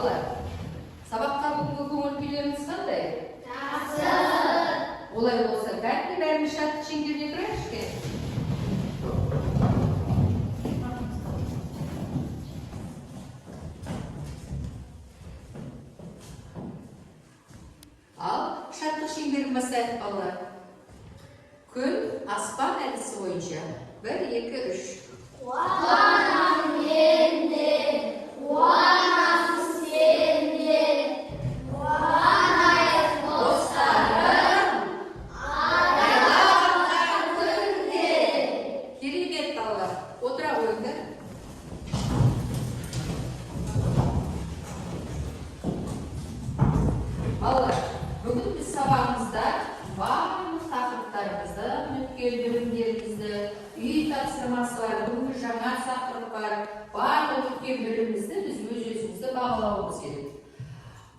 Балалар, сабаққа бүгінгі көңіл күйлеріңіз қандай? Жақсы. Олай болса, бәрі бәріміз шаттық шеңберде тұрайықшы. Ал шаттық шеңберін бастайық, балалар. Күн аспан әдісі бойынша 1, 2, 3. Қуанам енді, қуанасың сен де, қуанайық достарым, айлаған күнде. Керемет, балалар. Отыра қойыңдар. Балалар, бүгін біз сабағымызда барлық тақырыптарымызды, өткен бөлімдерімізді, үй тапсырмасы бар, бүгінгі жаңа тақырып бар, барлық өткен бөлімімізді біз өз-өзімізді бағалауымыз керек.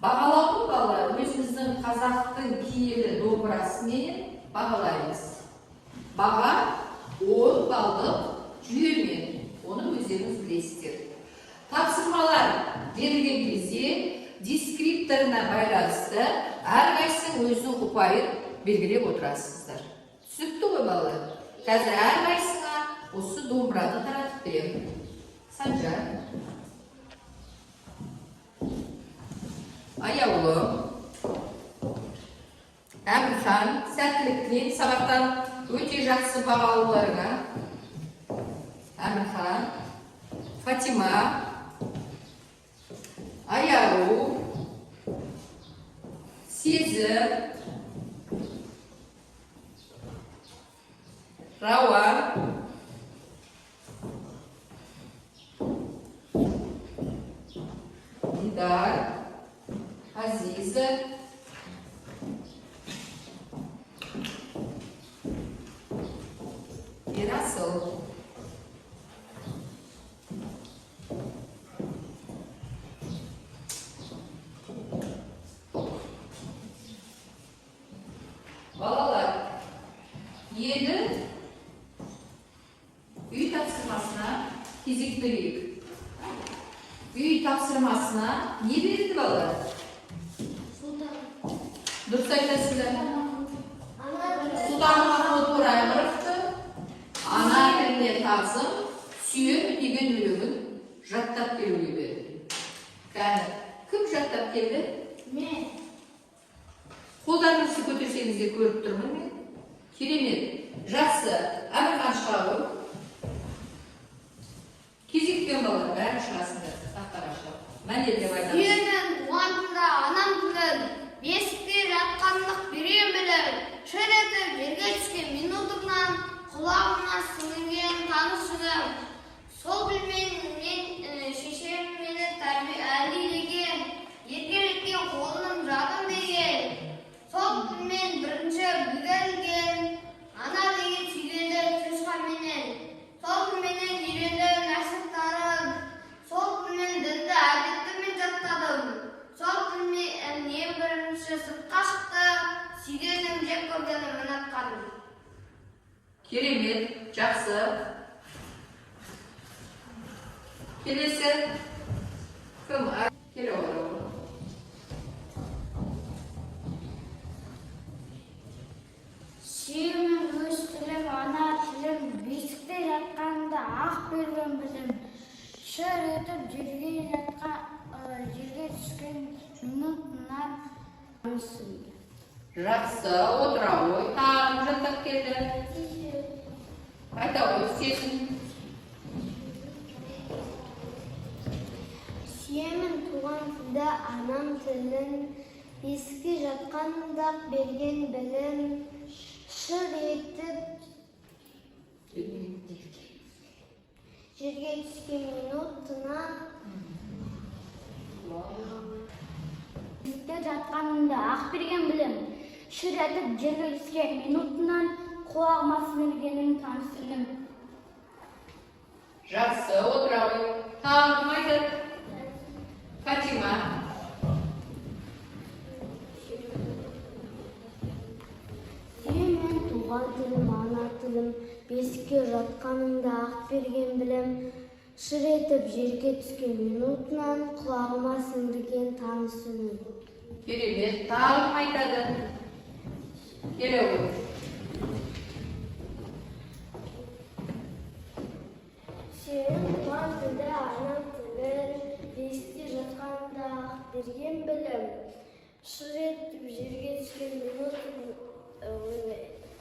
Бағалаудың, балалар, өзіміздің қазақтың киелі домбырасымен бағалаймыз. Баға 10 балдық жүйемен, оны өздеріңіз білесіздер. Тапсырмалар берілген кезде дескрипторына байланысты әрқайсының өзінің ұпайын белгілеп отырасыздар. Түсінікті ғой, балалар? Қазір әрқайсыңа осы домбыраны таратып беремін. Санжар, Аяулым, Әмірхан, сәттілік тілеймін сабақтан өте жақсы бағалауларыңа. Әмірхан, Фатима, Аяру, Сезім, Рауа, Дидар, Азиза, Ерасыл. Балалар, енді үй тапсырмасына кезектелейік. Үй тапсырмасына не берілді, балалар? Дұрыс айтасыздар. Сұлтан Махмұт Торайғыровты ана тіліне тағзым, сүйем деген өлеңін жаттап келуге берді. Кім жаттап келді? Мен. Қолдарыңызды көтерсеңіздер көріп тұрмын мен. Керемет. Жақсы. Әмірхан шығағы. Кезекпен балалар, бәрі шығасыңдар. Тақтараштап. Мәнде деп айтамыз. Сүйемін туған тілді, анам тілін, бесікте жатқандық берем білім, шыр етіп жерге түскен минутымнан құлағыма сіңген таныс жүзім. Сол білмен мен шешем мені әлдилеген, еркелеткен қолының жадым берген. Сол тілмен бірінші бүгелген, ана деген сүйгенді туысқанменен. Сол тілменен үйренді нәрсіптарын, сол тілмен дінді әдеттімен жаттадым. Сол тілмен ең бірінші сыртқа шықты, сүйгенім жек көргенім ұнатқаным. Керемет, жақсы. Келесі. Кім? Келе орау. Сүйемін өз тілім, ана тілім, бесікте жатқанда ақ берген білім. Шыр етіп жерге түскен минутынан танысым. Жақсы, отыра ғой. Тағым жаттап келді. Айта ғой, сесін. Сүйемін туған тілді, анам тілін, бесікте жатқанда берген білім. Шыр етіп жерге түскен минутынан бесікте жатқанымда ақ берген білім. Шыр етіп жерге түскен минутынан құлағыма сіңіргенім таныс үнім. Жақсы, отыра ғой. Тағым айтады. Фатима. Сүйемін туған тілім, ана тілім, бесікке жатқанымда ақ берген білім. шыр етіп жерге түскен минутынан құлағыма сіңірген таныс үнім. Керемет. Тағы айтады. Келе ғой. Сенің туған тілді анам тілін, бесікте жатқанда ақ берген білім. Шыр етіп жерге түскен минутынан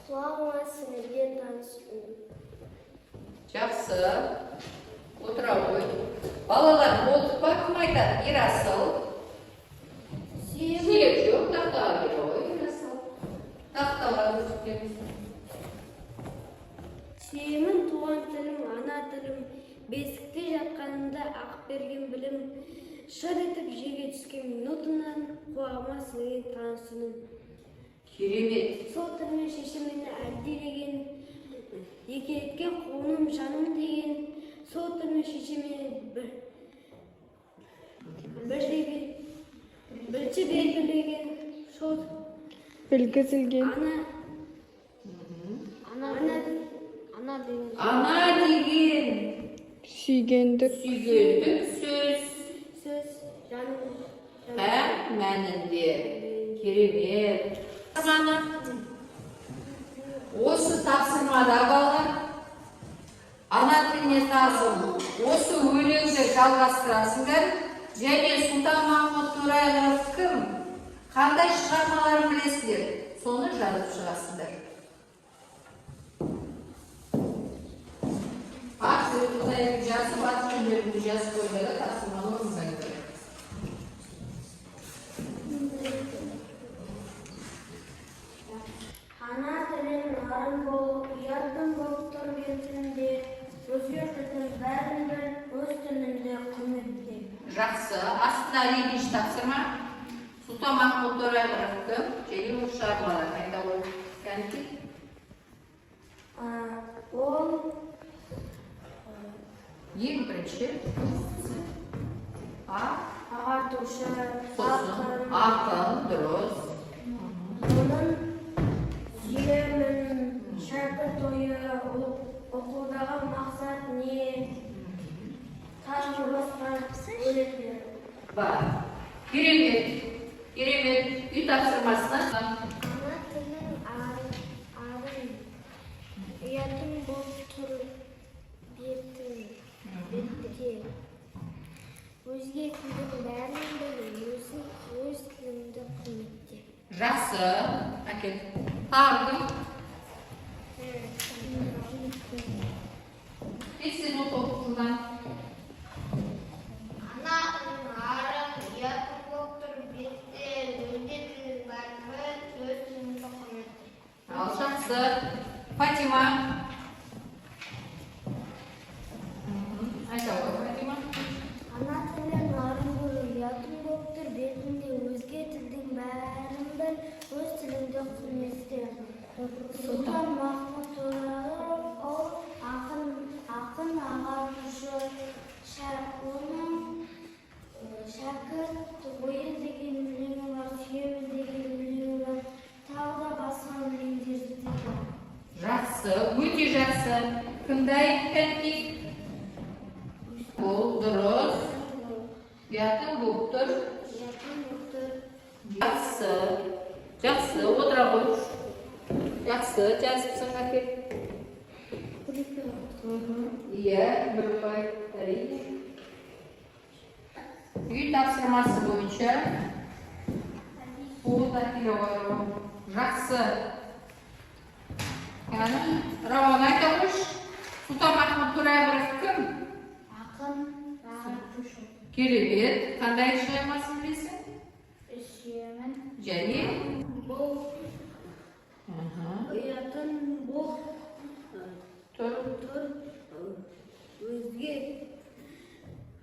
құлағыма сіңірген таныс үнім. Жақсы. Отыра ғой. Балалар болдық па, кім айтады? Ерасыл. Сүйек жоқ, тақтаға келе ғой, Ерасыл. Тақтаға өтіп. Сүйемін туған тілім, ана тілім, бесікте жатқанымда ақ берген білім. Шыр етіп жерге түскен минутынан құлағыма сіңірген таныс үнім. Керемет. Сол тілмен шешімені әлдилеген, екеletкен қолым жаным деген, сол тілмен шешімені бірінші белгілеген, сол білгізілген. Ана деген. Ана деген Сүйгендік. сөз һәм мәнінде. Керемет. Осы тапсырмада балалар ана тіліне тазым. Осы өлеңді жалғастырасыңдар. Және Сұлтанмахмұт Торайғыров кім? Қандай шығармаларын білесіңдер? Соны жазып шығасыңдар. Ат жөнінде жазып, ат жөнінде жазып қойғанда тапсырманы орындаңдар. Ана тілін арын болып, ұятым болып тұр бетінде, өзге тілдің бәрін біл, өз тілінде құрметте. Жақсы. Астына екінші тапсырма. Сұлтанмахмұт Торайғыров кім? Және ол шығармалар айта ғой. Кәнекей. Ол Ең бірінші ағартушы, ақын, дұрыс. оның сүйемін, шәкірт ойы, оқудағы мақсат не, тағы басқа өлеңдер. Бар. Керемет. Керемет. Үй тапсырмасына. Ана тілін арын, ұятым болып тұр бетте. Өзге тілдің бәрін біл, өз тіліңді құрметте. Жақсы. Әкел. Тағы. Сен оқудан. Ана тілін арын, ұятым болып тұр бетте, өзге тілдің бәрін біл, өз тіліңді құрметте. Ал жақсы. Фатима. Айта ғой, Фатима. Ана тілін арын бұл, ұятым болып тұр бетінде, өзге тілдің бәрін біл, өз тіліңді құрметте. Сұлтанмахмұт Торайғыров ол ақын, ағартушы, оның шәкірт ойы деген өлеңі бар, сүйемін деген өлеңі бар, тағы да басқа өлеңдерді де бар. Жақсы. Өте жақсы. Кімді айтқан? Ол дұрыс. Ұятым болып тұр. Жақсы. Жақсы. Отыра ғой. Жақсы. Жазыпсың әкел. Иә, бір бай. Әрине. Үй тапсырмасы бойынша ол да келе қойып. Жақсы. Рауан айта қойшы. Сұлтанмахмұт Торайғыров кім? Ақын, ағартушы. Керемет. Қандай шығармасын білесің? Сүйемін. Және? Бұл ұятын бұл Тұр.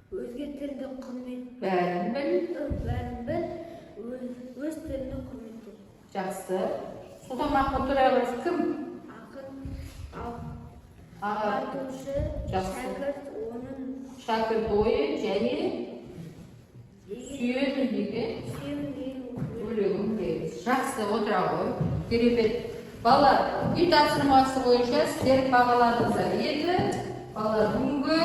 өзге тілді құрмет. Бәрін біл. Өз тілді құрметте. Жақсы. Сұлтанмахмұт Торайғыров кім? Ақын, Аға. ағартушы, Жақсы. шәкірт, оның Шәкірт ойы және сүйемін деген өлеңін білеміз. Жақсы. Отыра ғой. Керемет. Балалар, үй тапсырмасы бойынша сіздер бағаладыңыздар. Енді балалар бүгінгі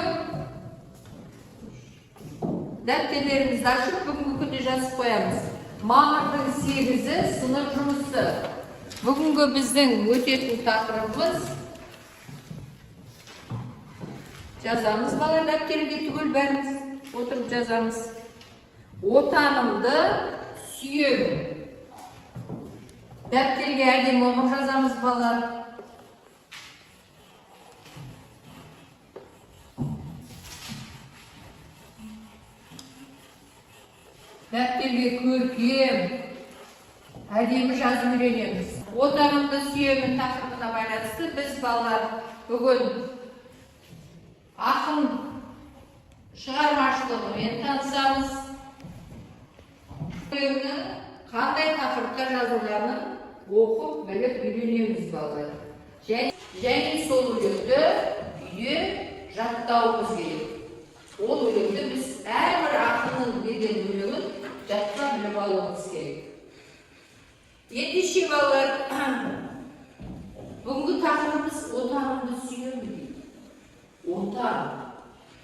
Dәптерlerimizni ашып, бүгінгі күнде жазып қоямыз. Мамырдың 8-і сынып жұмысы. Бүгінгі біздің өтетін тақырыбымыз жазамыз, бала дәптерге түгел бәріміз отырып жазамыз. Отанымды сүйемін. Дәптерге әдемі оқып жазамыз, балалар. Дәптерге көркем, әдемі жазып үйренеміз. Отанымды сүйемін тақырыбына байланысты біз балалар бүгін ақын шығармашылығымен танысамыз. Қандай тақырыпта жазылғанын оқып, біліп үйренеміз балалар. Және сол өлеңді үйде жаттауымыз керек. Ол өлеңді біз әрбір ақынның берген өлеңін жаттап біліп алуымыз керек. Ендеше балалар, бүгінгі тақырыбымыз отанымды сүйемін дейді. Отан.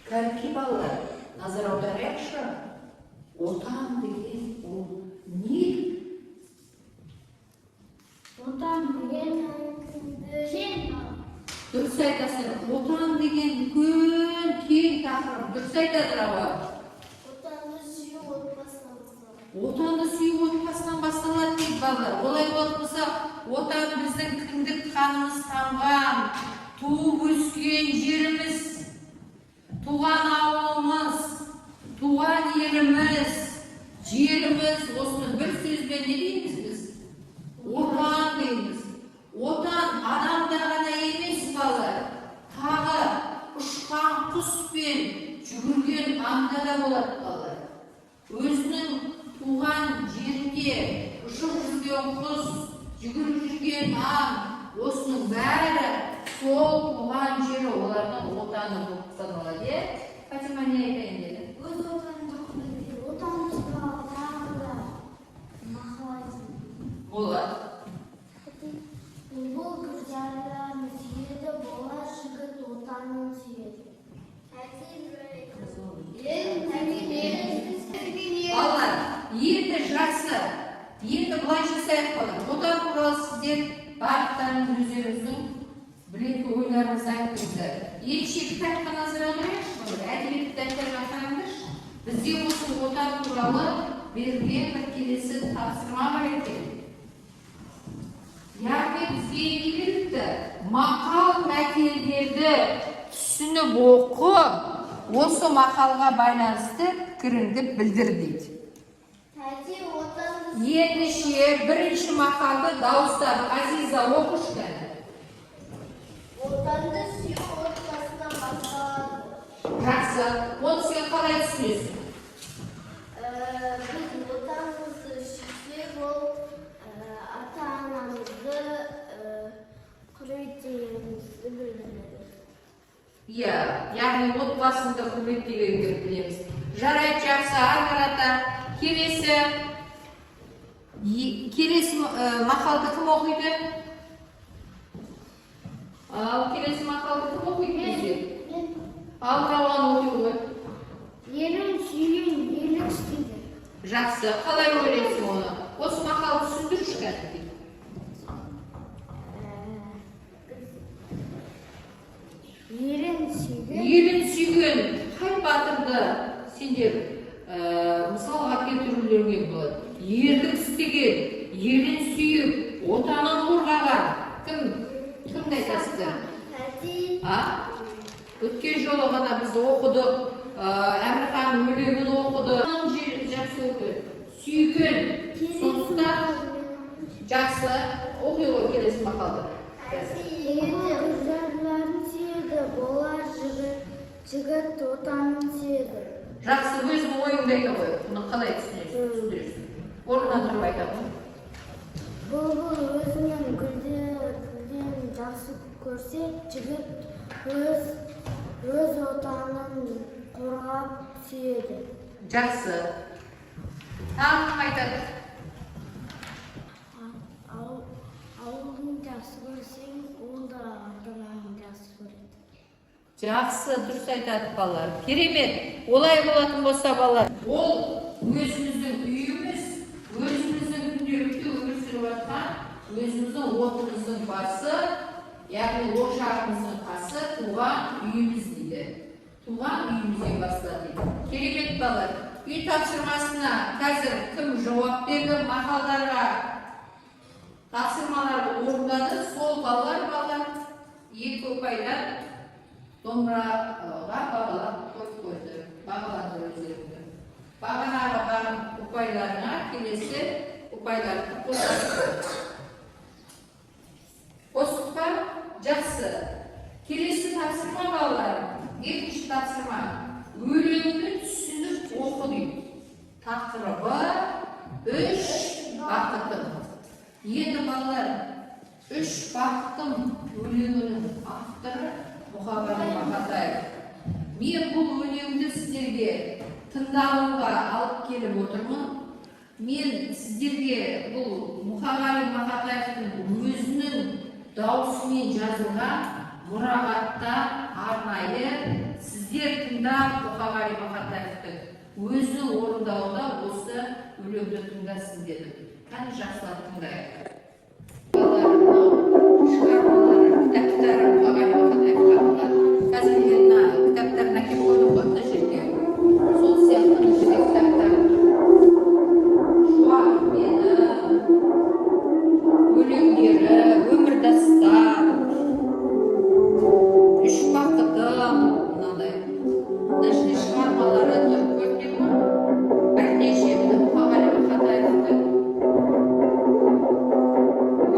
Кәдімгі балалар, назар аударайықшы. Отан деген ол не? Отан деген Дұрыс айтасың. Отан деген үлкен кең тақырып. Дұрыс айтады аға. Отанды сүю отбасынан басталады дейді балалар. Олай болмаса, отан біздің кіндік қанымыз тамған, туып өскен жеріміз, туған ауылымыз, туған еліміз, жеріміз. Осыны бір сөзбен не дейміз біз? Отан дейміз. Отан адамда ғана емес балалар. Тағы ұшқан құспен жүгірген аңда да болады балалар. Өзінің туған жерінде ұшып жүрген құс, жүгіріп жүрген аң, осының бәрі сол туған жері олардың отаны болып саналады. Фатима не айтайын деді? Өз отанымызға тағы да махаббат Болады. Бұл гүлзарларын сүйеді, болар жігіт отанын сүйеді. Балалар, енді жақсы. Енді бұлай жасайық балалар. Отан туралы сіздер барлықтарыңыз өздеріңіздің білетін ойларыңызды айтыңыздар. Ерекше кітапқа назар аударайықшы балалар. Әдебиет кітаптарға қараңдаршы. Бізде осы отан туралы берілген бір келесі тапсырма бар екен. Яғни бізге не берілді? Мақал мәтелдерді түсініп оқы, осы мақалға байланысты пікіріңді білдір дейді. Ендеше бірінші мақалды дауыстап Азиза оқышы. Отанды сүю отбасынан басталады. Жақсы. Оны сен қалай түсінесің? Біз отанымызды сүйсек, ол ата-анамызды құрметтегенімізді білдіреді. Иә, яғни отбасында құрметтегенді білеміз. Жарайды, жақсы. Ары қарата келесі мақалды кім оқиды? Келесі мақалды кім оқиды бізде? Ал Рауан оқиды ғой. Елін сүйген елік істейді. Жақсы. Қалай ойлайсың оны? Осы мақалды түсіндірші кәдімгі. Елін сүйген қай батырды сендер мысалға келтірулеріңе болады? Ерлік істеген, елін сүйіп, отанын қорғаған. Кімді айтасыздар? Өткен жолы ғана бізді оқыдық, Әмірхан өлеңін оқыды. Жақсы оқиды. Сүйген, сондықтан жақсы оқи ғой келесі мақалды. Гүлзарларын сүйеді, болар жігіт отанын сүйеді. Жақсы, өзің ойыңды айта қой. Бұны қалай түсіндіресің? Орнынан тұрып айтамын. Бұлбұл өзінің гүлден жақсы көрсе, жігіт өз отанын қорғап сүйеді. Жақсы. Тағы кім айтады? Ауылын жақсы көрсең, ол да ата-анасын жақсы көреді. Жақсы, дұрыс айтады балалар. Керемет. Олай болатын болса балалар. Ол өзіміздің үйіміз, өзіміздің күнделікті өмір сүріп жатқан, өзіміздің отымыздың басы, яғни ошағымыздың қасы туған үйіміз дейді. Туған үйімізден бастады дейді. Керемет балалар. Үй тапсырмасына қазір кім жауап берді мақалдарға? Тапсырмаларды орындады, сол балалар екі ұпайдан домбыраға бағалап қойды. Бағалады өздеріңді. Бағанағы ұпайларына келесі ұпайларды қосады. Қосыққа жақсы. Келесі тапсырма балалар. Екінші тапсырма. Өлеңді түсініп оқы дейді. Тақырыбы 3 бақытым. Енді балалар 3 бақытым өлеңінің авторы Мұқағали Мақатаев. Мен бұл өлеңді сіздерге тыңдауға алып келіп отырмын. Мен сіздерге бұл Мұқағали Мақатаевтың өзінің даусымен жазылған мұрағатта арнайы сіздер тыңдап Мұқағали Мақатаевтың өзінің орындауында осы өлеңді тыңдасын дедім. Қане жақсылап тыңдайық. Кітаптары Мұқағали Мақатаевқа арналған. Қазір мен кітаптарын әкеліп қойдым ғой мына жерге. Сол сияқты мына жерге кітаптар. Шуақ менің, өлеңдері, өмірдастар, 3 бақытым, мынадай. Мына жерде шығармалары көрінеді ме? Бірнеше Мұқағали Мақатаевтың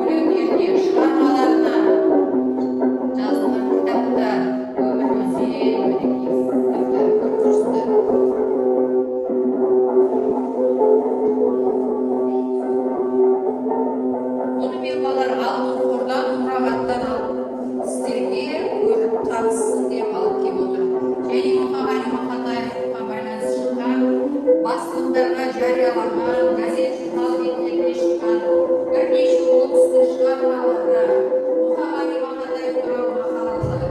өлеңдеріне, шығармаларына жазылған кітаптар, өмір өзен, кітаптар көріп тұрсыздар. Оны мен балалар алдын қордан мұрағаттан алып сіздерге көріп таныссын деп алып келіп отырмын. Және Мұқағали Мақатаевқа байланысты шыққан басылымдарға жарияланған, газет журнал беттеріне шыққан бірнеше облыстың шығармалары, Мұқағали Мақатаев туралы мақалалар.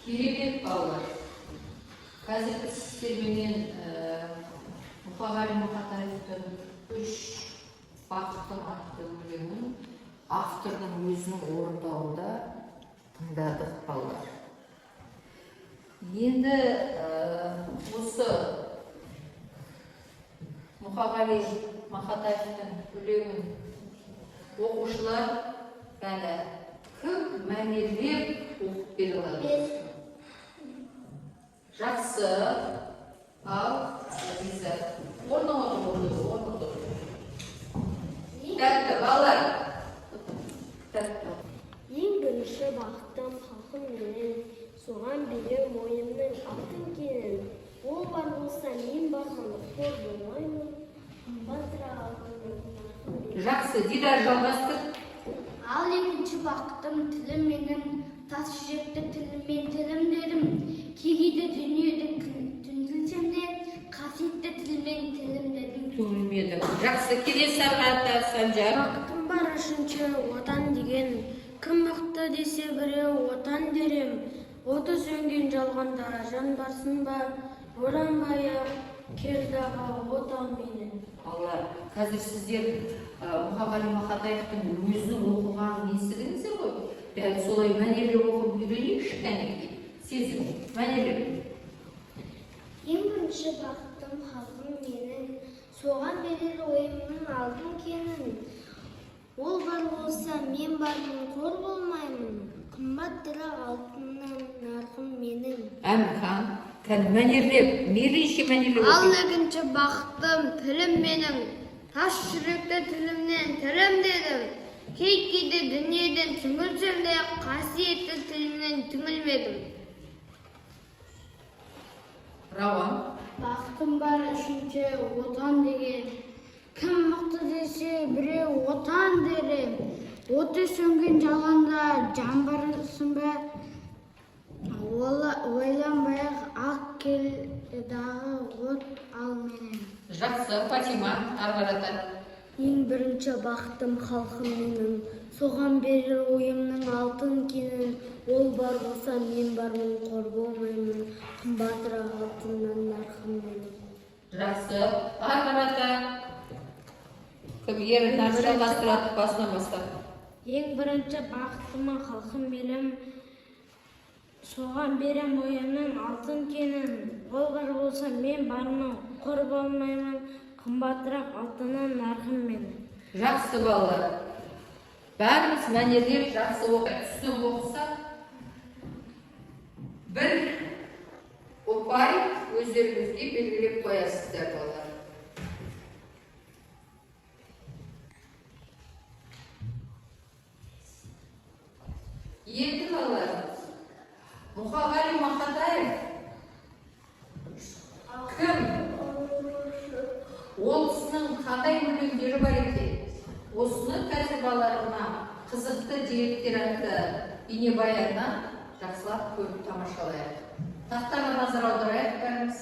Керемет балалар. Қазір сіздермен Мұқағали Мақатаевтың 3 бақытым атты өлеңін автордың өзінің орындауында тыңдадық балалар. Енді осы Мұқағали Мақатаевтың өлеңін оқушылар бәрі кім мәнерлеп оқып бере алады? Жақсы. Ал, Лиза. Орны. Тәтті, балалар. Тәтті. Ең бірінші бақытым халқым менен, соған берем ойымның алтын кенін. Ол бар болса мен бармын, қор болмаймын, батыра алтын. Жақсы, Дидар жалғастыр. Ал екінші бақытым тілім менің, тас жүректі тіліммен тілім дедім. Кегейді дүниедің түнделсем де, қасиетті тілмен тілім дедім. Түңілмеді. Жақсы, келесі ағаты Санжар. Бақытым бар үшінші отан деген, кім мықты десе біреу отан дерем. Оты сөнген жалғанда жан барсын ба, оранбай кердаға отан менің. Алла, қазір сіздер Мұқағали Мақатаевтың өзінің оқығанын естідіңіздер ғой? Дәл солай мәнерлеп оқып үйренейікші кәне. Сезім, мәнерлеп. Ең бірінші бақытым халқым менің, Соған берер ойымның алтын кенін. Ол бар болса, мен бармын, қор болмаймын. Қымбаттырақ алтыннан нарқым менің. Әмхан, кән мәнерлеп, нерінші мәнерлеп Ал екінші бақытым, тілім менің. Тас жүректі тілімнен тілім дедім. Кейде дүниеден түңілсем де, қасиетті тілімнен түңілмедім. Рауан. Бақытым бар үшінші отан деген. Кім мықты десе біреу отан дерем. Оты сөнген жалғанда жан барсын ба? Ойланбай-ақ ақ келдағы от ал менен. Жақсы, Фатима, арғарата. Ең бірінші бақытым халқым менің. Соған берер ойымның алтын кенін. Ол бар болса, мен бармын, қор болмаймын. Қымбатырақ алтыннан нарқым менің. Жақсы, арғарата. Кім ерін нарша бастырады, басына бастап. Ең бірінші бақытыма халқым белім. Соған берем ойымның алтын кенін. Ол бар болса, мен бармын, қор болмаймын. Қымбатырақ алтыннан нарқым менің. Жақсы балалар. Бәріміз мәнерлеп жақсы оқып, түсініп оқысақ, бір ұпай өздеріңізге белгілеп қоясыздар балалар. Енді балаларымыз, Мұқағали Мақатаев кім? Ол кісінің қандай өлеңдері бар екен? Осыны қазір балаларына қызықты деректер атты бейнебаяннан жақсылап көріп тамашалайық. Тақтаға назар аударайық бәріміз.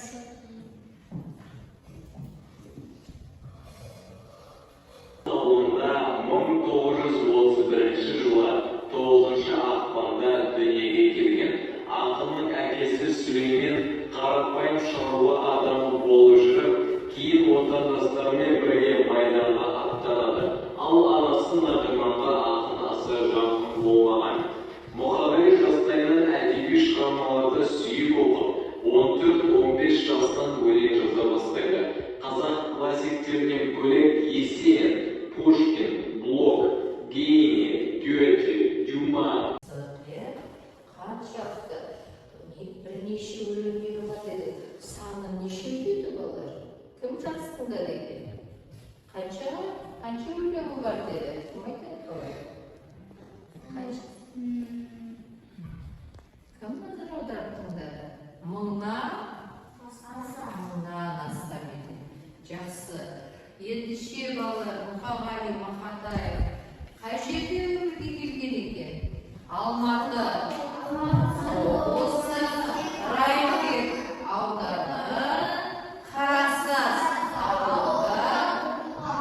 Ауылында 1931 жылы 9 ақпанда дүниеге келген. Ақынның әкесі Сүлеймен қарапайым шаруа адамы болып жүріп, кейін отандастарымен бірге майданға аттанады. Ал анасы Нағиманға ақын аса жақын болмаған. Мұқағали жастайынан әдеби шығармаларды сүйіп оқып, 14-15 жастан өлең жаза бастайды. Қазақ классиктерінен бөлек Есен, Пушкин, Блок, Гейне, Гёте, Дюма. Қаншақты бірнеше өлеңдері бар деді. Саны неше еді балалар? Кім жазсында деді? Қанша өлеңі бар деді? Кім айтады қалай? Кім назар аударып тыңдады? Мыңнан астам еді. Жақсы. Ендеше балалар, Мұқағали Мақатаев қай жерде өмірге келген екен? Алматы облысы Райымбек ауданы Қарасаз ауылында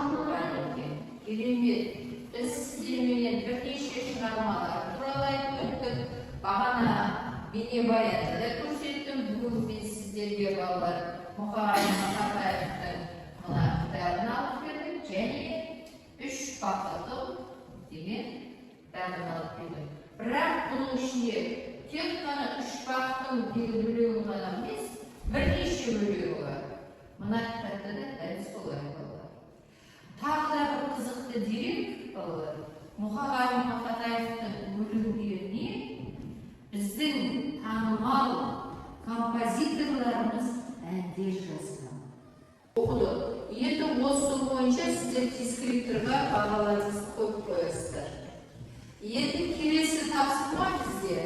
туған екен. Керемет. Біз сіздермен бірнеше шығармалар туралы айтып өттік. Бағана бейнебаянды да көрсеттім. Бүгін мен сіздерге балалар Мұқағали Мақатаевтың мына кітабын алып бердім және 3 бақытым деген кітабын алып бердім. Бірақ бұның ішінде тек қана 3 бақыттың өлеңі ғана емес, бірнеше өлеңі бар. Мына кітапта да дәл солай балалар. Тағы да бір қызықты дерек балалар. Мұқағали Мақатаевтың өлеңдеріне біздің танымал композиторларымыз әндер жазған. Оқыды. Енді осы бойынша сіздер дискриптарға бағаларыңызды қойып қоясыздар. Енді келесі тапсырма бізде.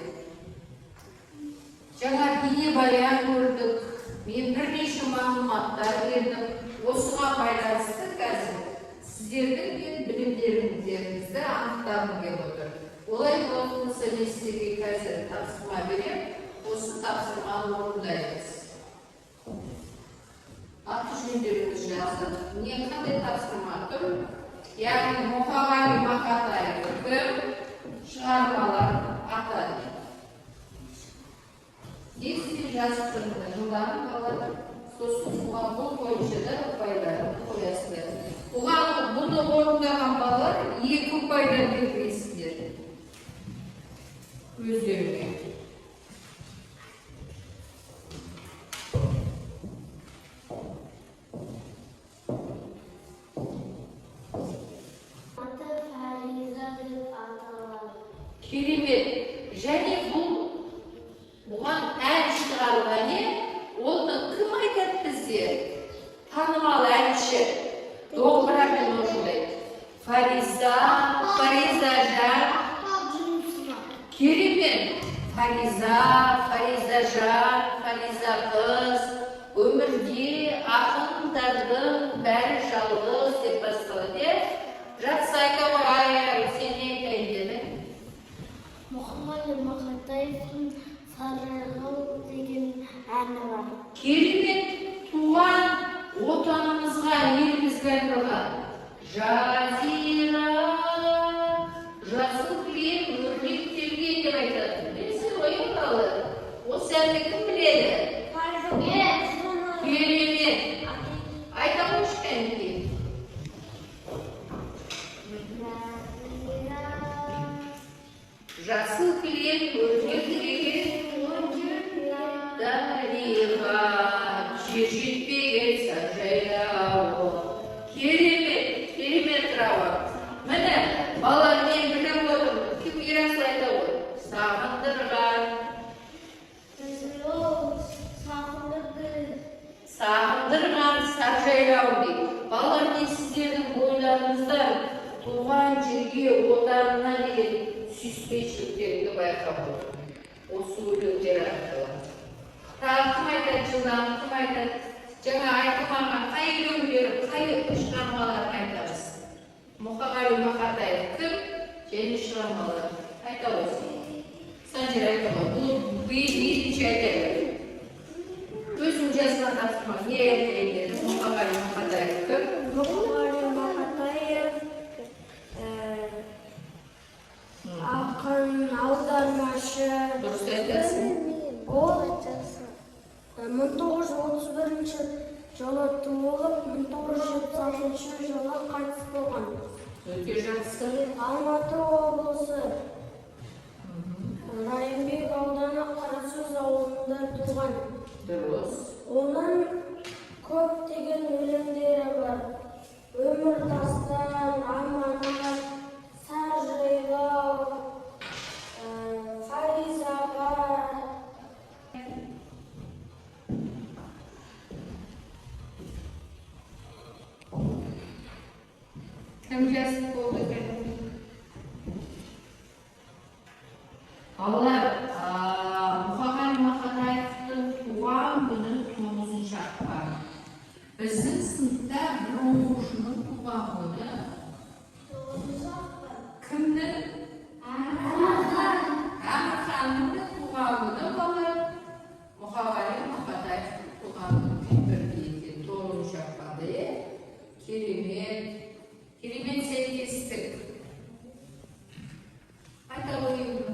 Жаңа бейнебаян көрдік. Мен бірнеше мағлұматтар бердім. Осыға байланысты қазір сіздердің білімдеріңізді анықтағым келіп отыр. Олай болса мен сіздерге қазір тапсырма берем. Осы тапсырманы орындаймыз. Аты жөндеріңіз жазып, не қандай тапсырма тұр? Яғни Мұқағали Мақатаевтың шығармаларын атады. Тексте жазып тұрыңдар, жылдарын қалады. Сосын бұл бойынша да ұпайларын қоясыздар. Бұны орындаған балалар 2 ұпайдан белгілейсіздер. Өздеріне. Керемет. Және бұған ән шығарылған оны кім айтады бізде? Танымал әнші. Домбырамен орындайды. Фариза жан. Керемет. Фариза жан, Фариза қыз. Өмірде ақындардың бәрі жалғыз деп басталады. Жақсы айта ғой, сен не айтайын дедің? Мұхаммед Мақатаевтың Сарғыл деген әні бар. Керемет. Туған отанымызға елімізге арналған Жазира жасыл кілем өрлектелген деп айтады. Білсіз ғой туралы. Осы әнді кім біледі? Керемет. Айта қойшы әнді. Жасыл кілем өрлектелген дариға жер жетпеген саржайлауы. Керемет рауа. Міне, балалар мен біліп отырмын. Кім ерасы айта ғой? Сағындырған саржайлауы дейді. Балалар мен сіздердің бойларыңыздан туған жерге, отанына деген сүйіспеншіліктеріңді байқап отыр. Осы өлеңдер арқылы. Тағы кім айтады жылдан, кім айтады? Жаңа айтылмаған қай өлеңдер, қай шығармаларын айтамыз? Мұқағали Мақатаев кім? Және шығармалар. Айта осы. Санжир айта ғой. Бұл екінші айтады. Өзің жазған тапсырма. Не айтайды? Мұқағали Мақатаев кім? Мұқағали Мақатаев ақын, аудармашы. Дұрыс айтасың. Ол 1931 жылы туылып, 1976 жылы қайтыс болған. Өте жақсы. Алматы облысы Райымбек ауданы Қарасөз ауылында туған. Дұрыс. Оның көптеген өлеңдері бар. Өмір тастан, аманат, саржайлау, Фаризаға. Кім жазып болды екен? Балалар, Мұқағали Мақатаевтың туған күні 9 ақпан. Біздің сыныпта бір оқушының туған күні. Кімнің? Әмірханның туған күні балалар. Мұқағали Мақатаевтың туған күні бірдей 9 ақпанда. Керемет сәйкестік. Айта қойыңыз.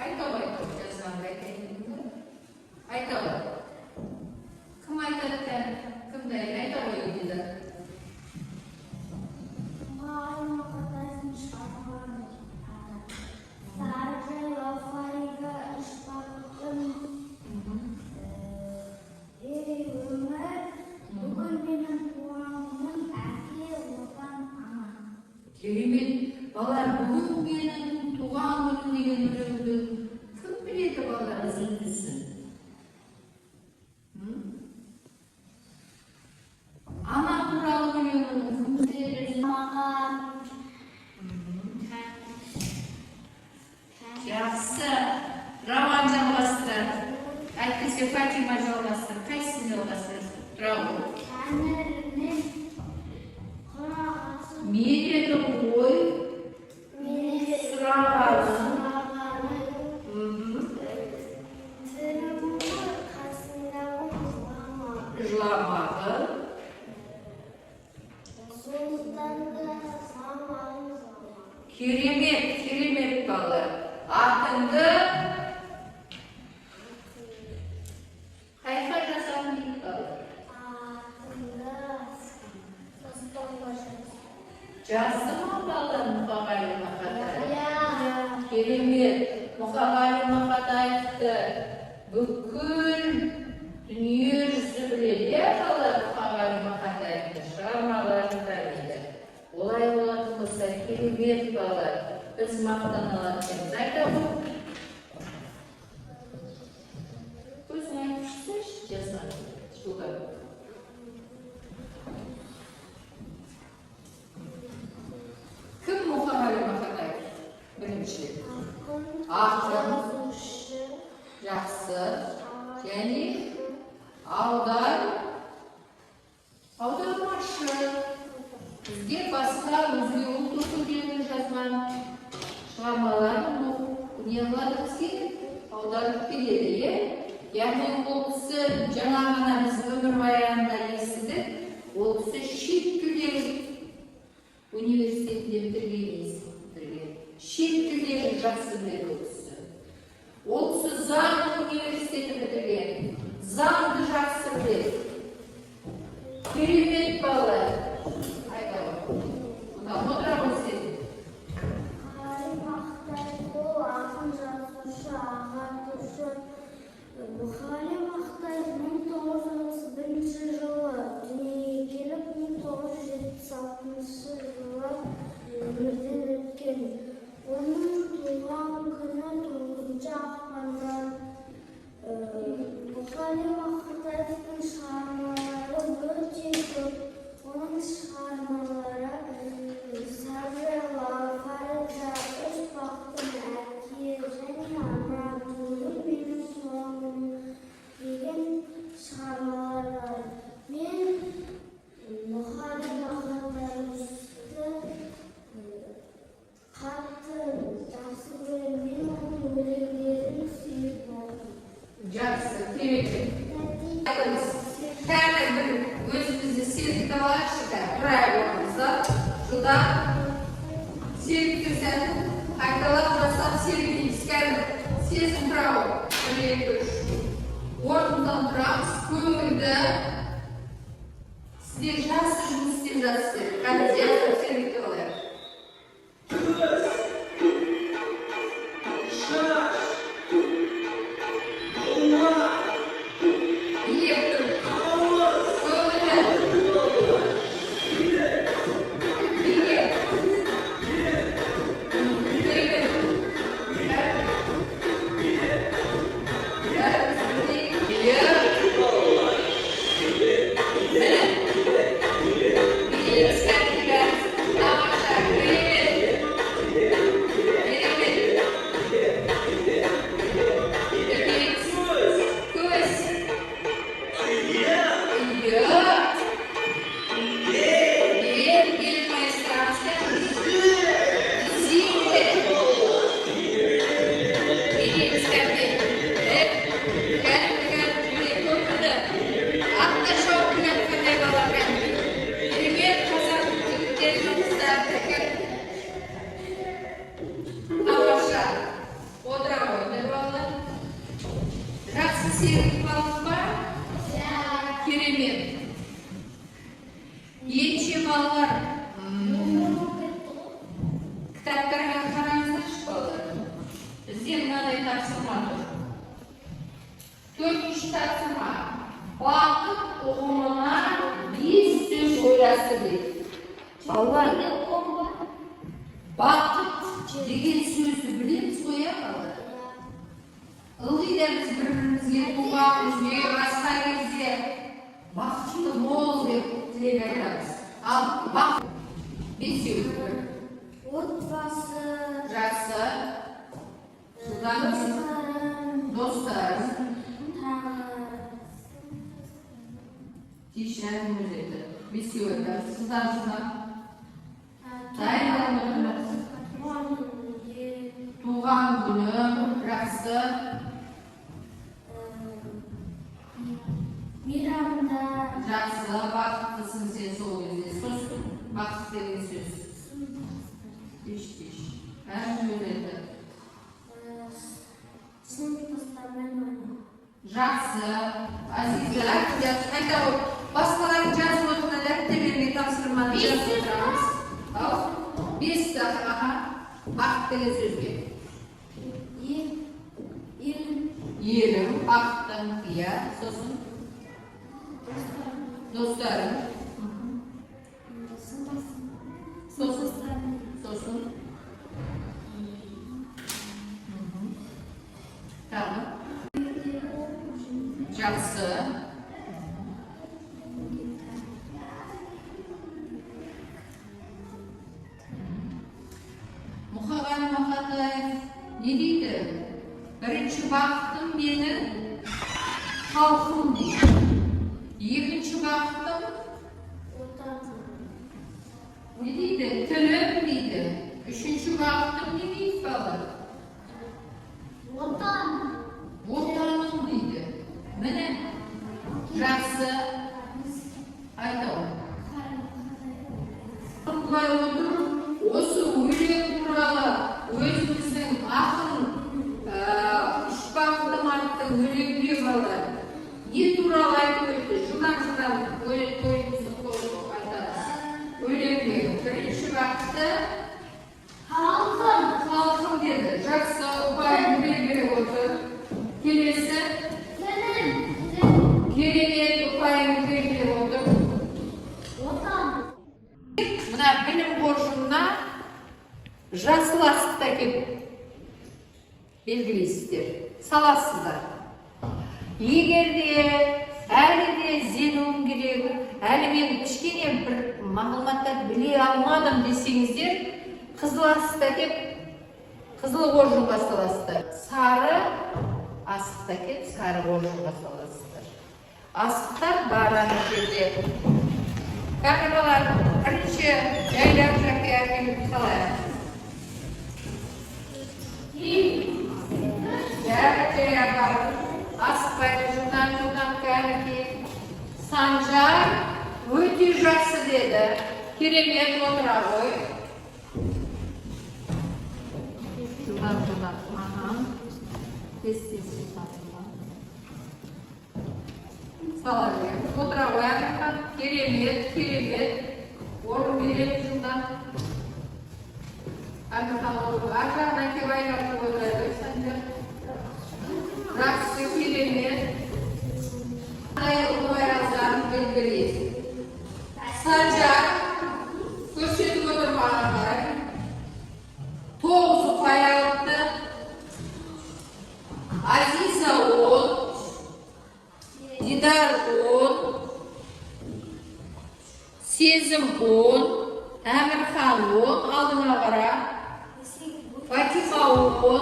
Айта қойыңыз. Жазғанды айтайын. Айта қойыңыз. Кім айтады? Кімді айта қойыңыз деді? Мұқағали Мақатаевтың шығармалары. Саржайлау, Фариза, Ішбақтың өмір, бүгін менің туғаным, әке, отан, ана. Керемет. Балалар, бүгін менің туған күнім деген өлеңді кім біледі балалар үзіндісін? Ана туралы өлеңін кім біледі? Маған Жақсы. Роман жалғастыр. Әйтпесе Фатима жалғастыр. Қайсысын жалғастыр? Тұра ғой. тәңірінің құрағасын, Мен едім ғой. Сұрағаным. тірімі қасындағы жылама. Жыламағы. Сұлтанды самағын. Керемет балалар. Атыңды қайқа жасадың дейді балалар. Атында састауға Жазды ма балалар Мұқағали Мақатаев? Иә. Керемет. Мұқағали Мақатаевты бүкіл дүние жүзі біледі. Балалар Мұқағали Мақатаевты шығармаларын да біледі. Олай болатын болса керемет балалар. Biz maqtanalarimiz aytamiz. O'zing aytishsiz, jasad. Shu kadar. Kim muhayyo haqida? Birinchi. Aql, yaxshi, ya'ni audarmashi. Bizga boshqa o'zga yo'l to'silgan yozman. Шығармаларын o'qiganlarimizga audarib beradi. Ya'ni u kishi жаңағына biz өмірбаянында естідік. Ол кісі шет тілдерін университетінде бітірген. Шет тілдерін жақсы біледі ол кісі. Ол кісі заң университетін бітірген. Заңды жақсы біледі. Керемет бала. Айтамын. Отыра білсең. Мұхали Мақтаев 1931 жылы дүниеге келіп, 1976 жылы өмірден өткен. Оның туған күні 9 ақпанда. Мұхали Мақтаевтың шығармалары өте көп. Оның шығармалары Сабрила, Фариза, Үш бақтың әке және ана деген шығармалар бар. Мен Мұхали Мақтаевты қатты жақсы көремін. Мен оның өлеңдерін сүйіп оқимын. Жақсы, керемет. Қазір бір өзімізді селекталайықшы, правилымызда. Шуда селектесен қайталап жасап селектейміз. Қазір сезім право. Орнынан тұрамыз, көңілді. Сіздер жақсы жұмыс істеп жатсыздар. Қазір селекталайық. Бақыт деген сөзді білеміз ғой, ылғи да біз бір-бірімізге туған кезде, басқа кезде бақытты бол деп тілек айтамыз. Ал бақыт бесеу. Отбасы, жақсы, достарым, тишән өзеті. Бесеу айтамыз. Сыздан туған күні, жақсы, мейрамда, жақсы, бақыттысың сен сол кезде. Сосын бақыт деген сөз. Теш. Әр өледі. сыныптастармен ойнау. Жақсы, Азиза, қайта басқаларын жазып отырған дәптерге тапсырманы жазып отырамыз. Бес дақаға бақыт деген сөзге. Ерім, бақыттың, иә, сосын достарым, сосын Birinci baktım benim halkım deydi. İkinci baktım ne deydi? Tölüm deydi. Üçüncü baktım ne deydi baba? Vatanım deydi. Mene жақсы айтамын. Былай отырып, осы өлең туралы өзіміздің ақын Үшбақты марттың өлеңдері бар. Не туралы айтып өтті? Жылдан тойымызды қойып айтады. Өлеңде бірінші бақты халқым деді. Жақсы ұпай беріп отыр. Келесі керемет ұпайын беріп отыр. Мына білім қоржынына жасыл астықты әкеп белгілейсіздер, саласыздар. Егер де әлі де зенуім керек, әлі мен кішкене бір мағлұматтар біле алмадым десеңіздер, қызыл астықты әкеп қызыл қоржынға саласыздар. Сары астықты әкеп сары қоржынға саласыздар. Астықтар бар ана жерде. Камералар бірінші жайлап жаққа әкеліп салайық. Жәрі апарып, асықпайды жылдан кәліке. Санжар өте жақсы деді. Керемет отыра ғой. Жылдан маған. Тез-тез сала берем. Отыра ғой әмірхан. Керемет. Орын берем жылдан. Әмірхан орын. Аржағынан кеп айларды отырады. Санжар. Жақсы керемет. Байразларын белгілейді. Санжар көрсетіп отыр маған қарай. 9 ұпай алыпты. Азиза 10, Дидар 10, Сезім 10, Әмірхан 10, алдыңа қара. Фатима 10,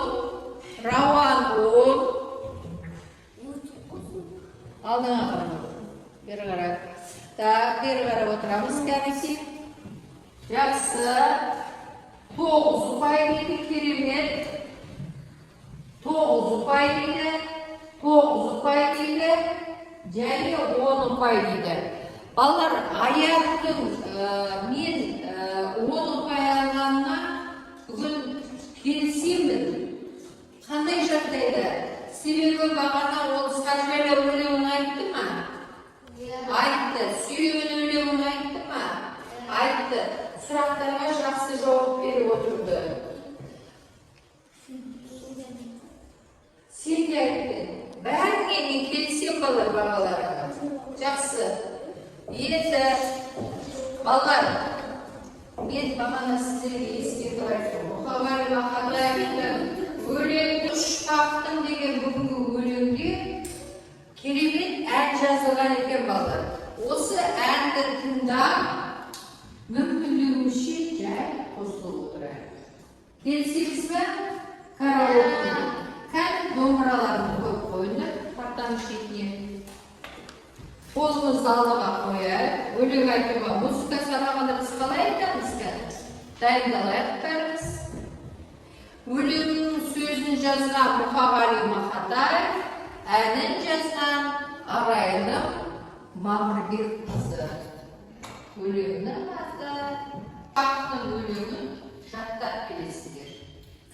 Рауан 10, алдыңа қара. Бері қарай. Бері қарай отырамыз кәнекей. Жақсы. 9 ұпай дейді, керемет. 9 ұпай дейді, 9 ұпай дейді, және 10 ұпай дейді. Балалар, аяқтың мен 10 ұпай алғанына бүгін келісемін. Қандай жағдайда? Себебі бағана ол Скажбелі өлеңін айтты ма? Айтты. Сүйемін өлеңін айтты ма? Айтты. Сұрақтарға жақсы жауап беріп отырды. Сен де айттың. Бәріне мен келсем бағаларға. Жақсы. Енді, балалар, мен бағана сіздерге ескертіп айттым. Мұқағали Мақатаевтың өлеңді Үшбақтың деген бүгінгі өлеңде керемет ән жазылған екен балалар. Осы әнді тыңдап, мүмкіндігімізше жай қосылып отырайық. Келсеңіз бе? Караоке. Кәдімгі домбыраларын қойып қойыңдар, партаның шетіне. Қолымызды алға қояйық. Өлең айтуға музыка сабағында біз қалай айтамыз кәдімгі? Дайындалайық бәріміз. Өлеңнің сөзін жазған Мұқағали Мақатаев, әнін жазған Арайлым Мамырбекқызы. Өлеңнің аты Бақтың өлеңін жаттап келесіздер.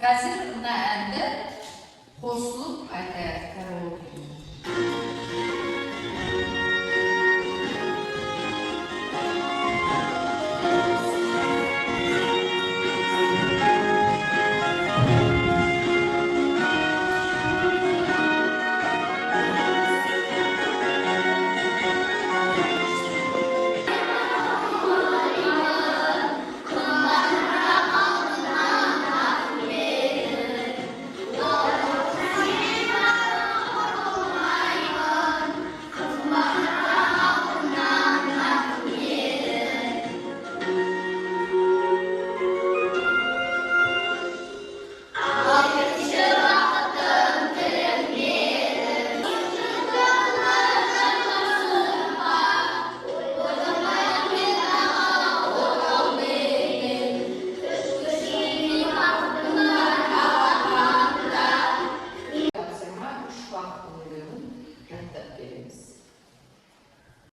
Қазір мына әнді қосылып айтайық.